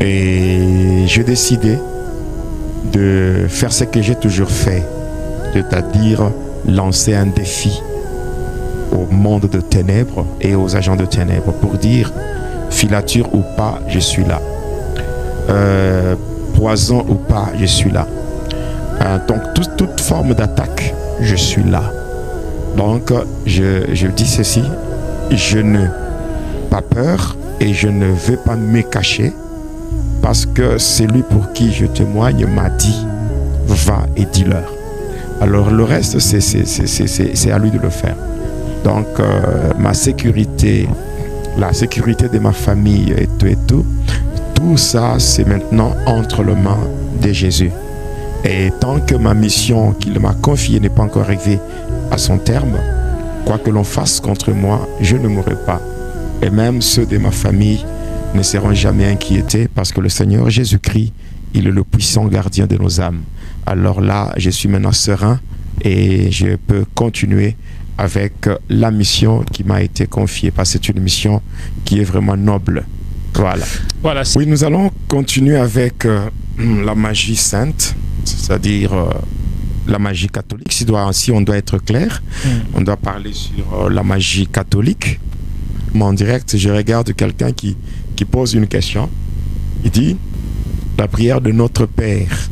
Et j'ai décidé de faire ce que j'ai toujours fait, c'est-à-dire lancer un défi au monde de ténèbres et aux agents de ténèbres pour dire filature ou pas, je suis là. Poison ou pas, je suis là. Donc toute forme d'attaque, je suis là. Donc je dis ceci, je n'ai pas peur et je ne veux pas me cacher parce que celui pour qui je témoigne m'a dit va et dis-leur. Alors le reste c'est à lui de le faire. Donc ma sécurité, la sécurité de ma famille et tout ça c'est maintenant entre les mains de Jésus. Et tant que ma mission qu'il m'a confiée n'est pas encore arrivée à son terme, quoi que l'on fasse contre moi, je ne mourrai pas. Et même ceux de ma famille ne seront jamais inquiétés parce que le Seigneur Jésus-Christ, il est le puissant gardien de nos âmes. Alors là, je suis maintenant serein et je peux continuer avec la mission qui m'a été confiée parce que c'est une mission qui est vraiment noble. Voilà. Oui, nous allons continuer avec la magie sainte, c'est-à-dire la magie catholique. Si on doit être clair, on doit parler sur la magie catholique. En direct, je regarde quelqu'un qui pose une question. Il dit, la prière de notre Père,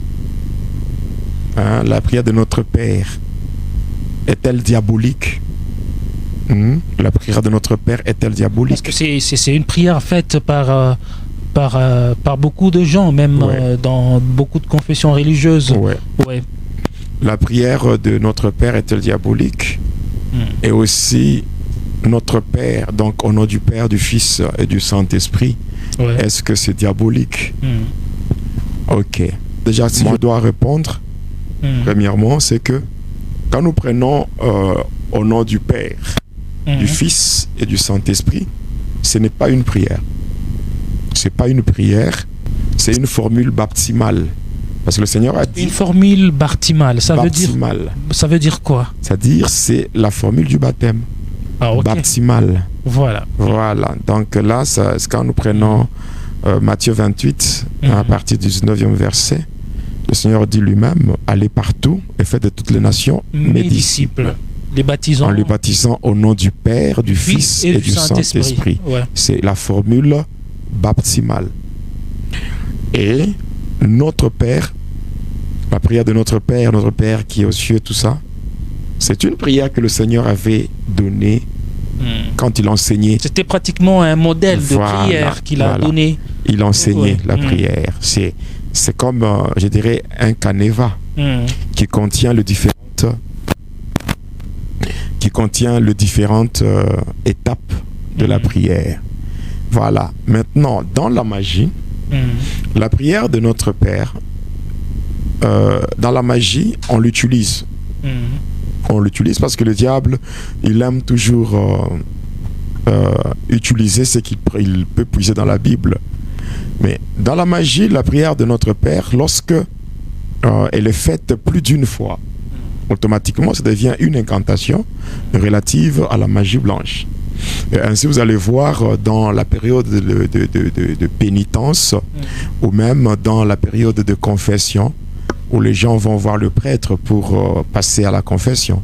la prière de notre Père est-elle diabolique? La prière de notre Père est-elle diabolique? Parce que c'est une prière faite par beaucoup de gens, même dans beaucoup de confessions religieuses. Ouais. La prière de notre Père est-elle diabolique? Et aussi, notre Père, donc au nom du Père, du Fils et du Saint-Esprit, est-ce que c'est diabolique? Ok. Déjà, si je dois répondre, premièrement, c'est que quand nous prenons au nom du Père, du Fils et du Saint-Esprit, ce n'est pas une prière. Ce n'est pas une prière, c'est une formule baptismale. Parce que le Seigneur a dit... Une formule baptismale, ça veut dire quoi? C'est-à-dire, c'est la formule du baptême. Baptismale. Voilà. Donc là, c'est quand nous prenons Matthieu 28, à partir du 19e verset, le Seigneur dit lui-même, allez partout et faites de toutes les nations mes disciples. En les baptisant au nom du Père, du Fils et du Saint-Esprit. C'est la formule baptismale. Et notre Père, la prière de notre Père qui est aux cieux, tout ça, c'est une prière que le Seigneur avait donnée quand il enseignait. C'était pratiquement un modèle de prière qu'il a donné. Il enseignait la prière. C'est comme, je dirais, un canevas qui contient les différentes étapes de la prière. Voilà. Maintenant, dans la magie, la prière de notre Père, dans la magie, on l'utilise. On l'utilise parce que le diable, il aime toujours utiliser ce qu'il peut puiser dans la Bible. Mais dans la magie, la prière de notre Père, lorsque elle est faite plus d'une fois, automatiquement, ça devient une incantation relative à la magie blanche. Et ainsi, vous allez voir dans la période de pénitence ou même dans la période de confession où les gens vont voir le prêtre pour passer à la confession.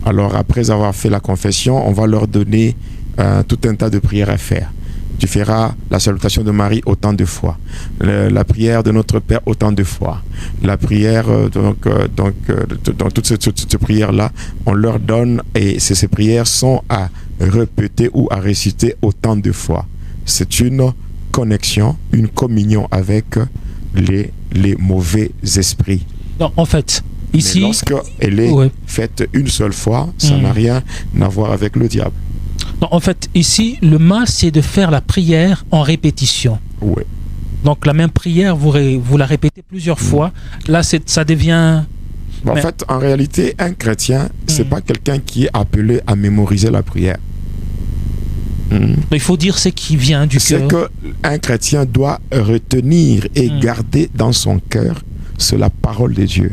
Alors, après avoir fait la confession, on va leur donner tout un tas de prières à faire. Tu feras la salutation de Marie autant de fois, la prière de notre Père autant de fois, la prière, donc toutes ces prières-là, on leur donne et ces prières sont à répéter ou à réciter autant de fois. C'est une connexion, une communion avec les mauvais esprits. Non, en fait, ici... Mais lorsqu'elle est faite une seule fois, ça n'a rien à voir avec le diable. Non, en fait, ici, le mal, c'est de faire la prière en répétition. Oui. Donc, la même prière, vous la répétez plusieurs fois. Là, ça devient... En fait, en réalité, un chrétien, c'est pas quelqu'un qui est appelé à mémoriser la prière. Il faut dire ce qui vient du cœur. C'est qu'un chrétien doit retenir et garder dans son cœur c'est la parole de Dieu.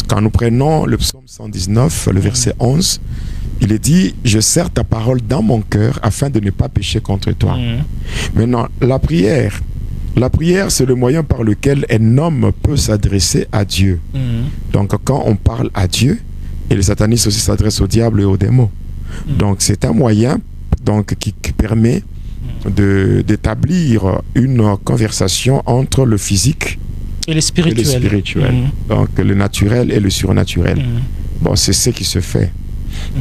Quand nous prenons le psaume 119, le verset 11, il est dit, je serre ta parole dans mon cœur afin de ne pas pécher contre toi. Maintenant, la prière La prière, c'est le moyen par lequel un homme peut s'adresser à Dieu. Donc, quand on parle à Dieu, et les satanistes aussi s'adressent au diable et aux démons. Donc, c'est un moyen donc, qui permet d'établir une conversation entre le physique et le spirituel. Donc, le naturel et le surnaturel. Bon, c'est ce qui se fait.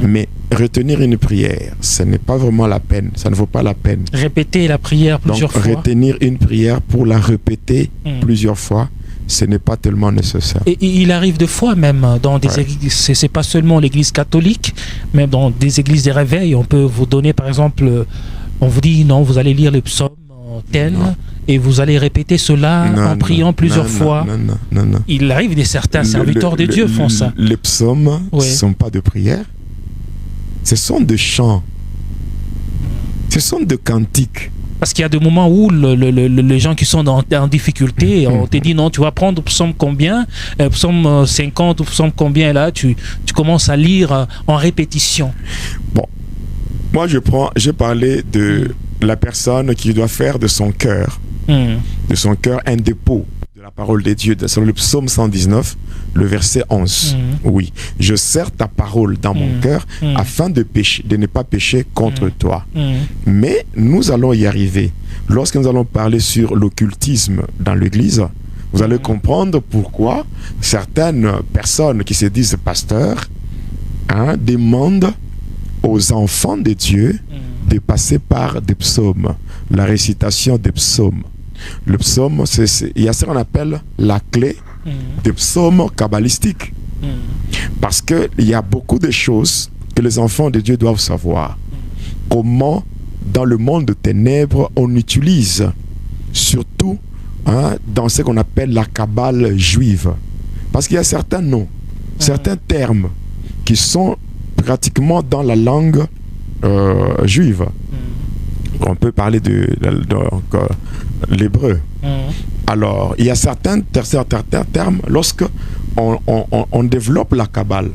Mais retenir une prière, ce n'est pas vraiment la peine. Ça ne vaut pas la peine. Répéter la prière plusieurs fois. Retenir une prière pour la répéter plusieurs fois, ce n'est pas tellement nécessaire. Et il arrive de fois même dans des églises, c'est pas seulement l'église catholique, même dans des églises des réveils, on peut vous donner par exemple, on vous dit non, vous allez lire le psaume tel et vous allez répéter cela en priant plusieurs fois. Non. Il arrive des certains serviteurs de Dieu font ça. Les psaumes ne sont pas de prière. Ce sont de chants. Ce sont de cantiques. Parce qu'il y a des moments où les gens qui sont en difficulté, on te dit non, tu vas prendre psaume combien, psaume 50 ou psaume combien, là, tu commences à lire en répétition. Bon, moi j'ai parlé de la personne qui doit faire de son cœur un dépôt de la parole de Dieu. Sur le psaume 119, le verset 11. Oui, je serre ta parole dans mon cœur afin de ne pas pécher contre toi. Mais nous allons y arriver. Lorsque nous allons parler sur l'occultisme dans l'Église, vous allez comprendre pourquoi certaines personnes qui se disent pasteurs demandent aux enfants de Dieu de passer par des psaumes, la récitation des psaumes. Le psaume, il y a ce qu'on appelle la clé des psaumes kabbalistiques. Parce qu'il y a beaucoup de choses que les enfants de Dieu doivent savoir. Comment, dans le monde de ténèbres, on utilise, surtout dans ce qu'on appelle la kabbale juive. Parce qu'il y a certains noms, certains termes qui sont pratiquement dans la langue juive. On peut parler de l'hébreu. Alors, il y a certains termes lorsque on développe la Kabbale.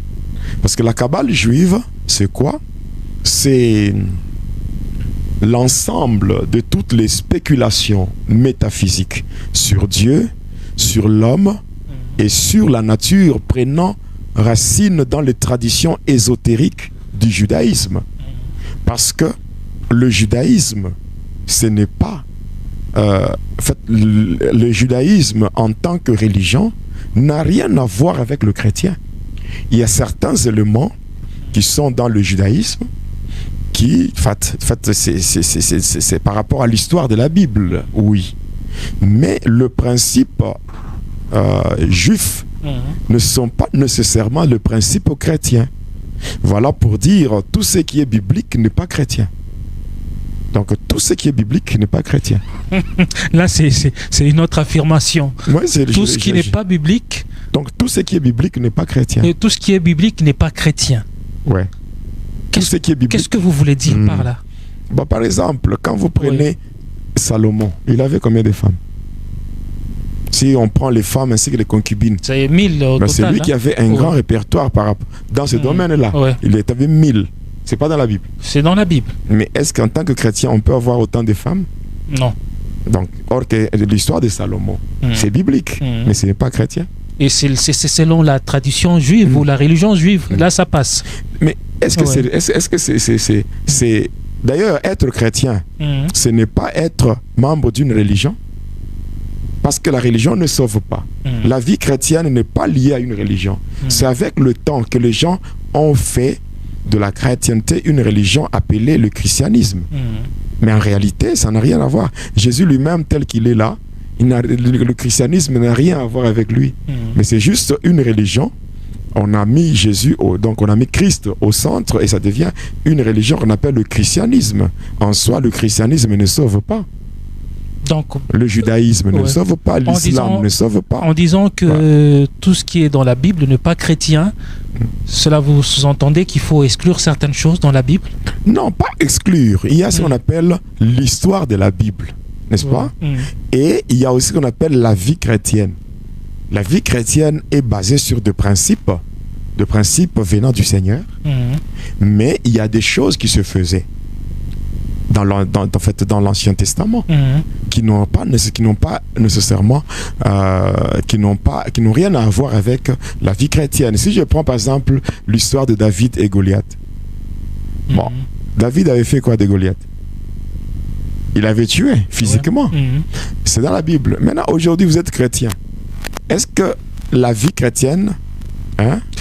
Parce que la Kabbale juive, c'est quoi? C'est l'ensemble de toutes les spéculations métaphysiques sur Dieu, sur l'homme et sur la nature, prenant racine dans les traditions ésotériques du judaïsme. Parce que le judaïsme, ce n'est pas... le judaïsme en tant que religion n'a rien à voir avec le chrétien. Il y a certains éléments qui sont dans le judaïsme qui, c'est par rapport à l'histoire de la Bible, oui. Mais le principe juif ne sont pas nécessairement le principe chrétien. Voilà pour dire tout ce qui est biblique n'est pas chrétien. Donc tout ce qui est biblique n'est pas chrétien. Là, c'est une autre affirmation. Ouais, tout ce qui n'est pas biblique. Donc tout ce qui est biblique n'est pas chrétien. Et tout ce qui est biblique n'est pas chrétien. Ouais. Qu'est-ce que vous voulez dire par là? Bah, par exemple, quand vous prenez Salomon, il avait combien de femmes? Si on prend les femmes ainsi que les concubines, c'est 1000 au total. C'est lui qui avait un grand répertoire dans ce domaine-là. Il avait 1000. C'est pas dans la Bible. C'est dans la Bible. Mais est-ce qu'en tant que chrétien, on peut avoir autant de femmes? Non. Donc, or que l'histoire de Salomon, c'est biblique, mais ce n'est pas chrétien. Et c'est selon la tradition juive ou la religion juive. Là, ça passe. Mais est-ce que c'est... D'ailleurs, être chrétien, ce n'est pas être membre d'une religion. Parce que la religion ne sauve pas. La vie chrétienne n'est pas liée à une religion. C'est avec le temps que les gens ont fait de la chrétienté une religion appelée le christianisme. Mais en réalité, ça n'a rien à voir. Jésus lui-même, tel qu'il est là, le christianisme n'a rien à voir avec lui. Mais c'est juste une religion. On a mis Jésus, donc on a mis Christ au centre et ça devient une religion qu'on appelle le christianisme. En soi, le christianisme ne sauve pas. Donc, le judaïsme ne sauve pas, l'islam ne sauve pas. En disant que tout ce qui est dans la Bible n'est pas chrétien, cela vous sous-entendez qu'il faut exclure certaines choses dans la Bible? Non, pas exclure. Il y a ce qu'on appelle l'histoire de la Bible, n'est-ce pas? Et il y a aussi ce qu'on appelle la vie chrétienne. La vie chrétienne est basée sur des principes venant du Seigneur, mais il y a des choses qui se faisaient dans l'Ancien Testament, qui n'ont rien à voir avec la vie chrétienne. Si je prends par exemple l'histoire de David et Goliath. Bon, David avait fait quoi de Goliath? Il avait tué physiquement. C'est dans la Bible. Maintenant, aujourd'hui, vous êtes chrétien. Est-ce que la vie chrétienne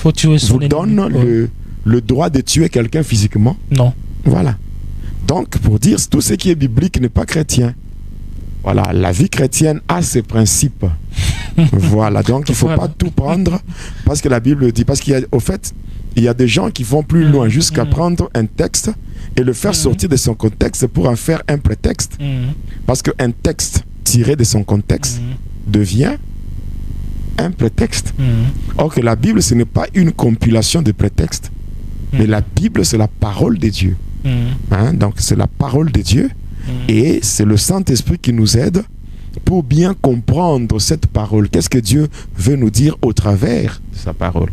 vous donne le droit de tuer quelqu'un physiquement? Non. Voilà. Donc, pour dire tout ce qui est biblique n'est pas chrétien. Voilà, la vie chrétienne a ses principes. Voilà, donc il ne faut pas tout prendre parce que la Bible dit. Parce qu'au fait, il y a des gens qui vont plus loin jusqu'à prendre un texte et le faire sortir de son contexte pour en faire un prétexte. Parce qu'un texte tiré de son contexte devient un prétexte. Or que la Bible, ce n'est pas une compilation de prétextes, mais la Bible, c'est la parole de Dieu. Donc c'est la parole de Dieu et c'est le Saint-Esprit qui nous aide pour bien comprendre cette parole. Qu'est-ce que Dieu veut nous dire au travers de sa parole?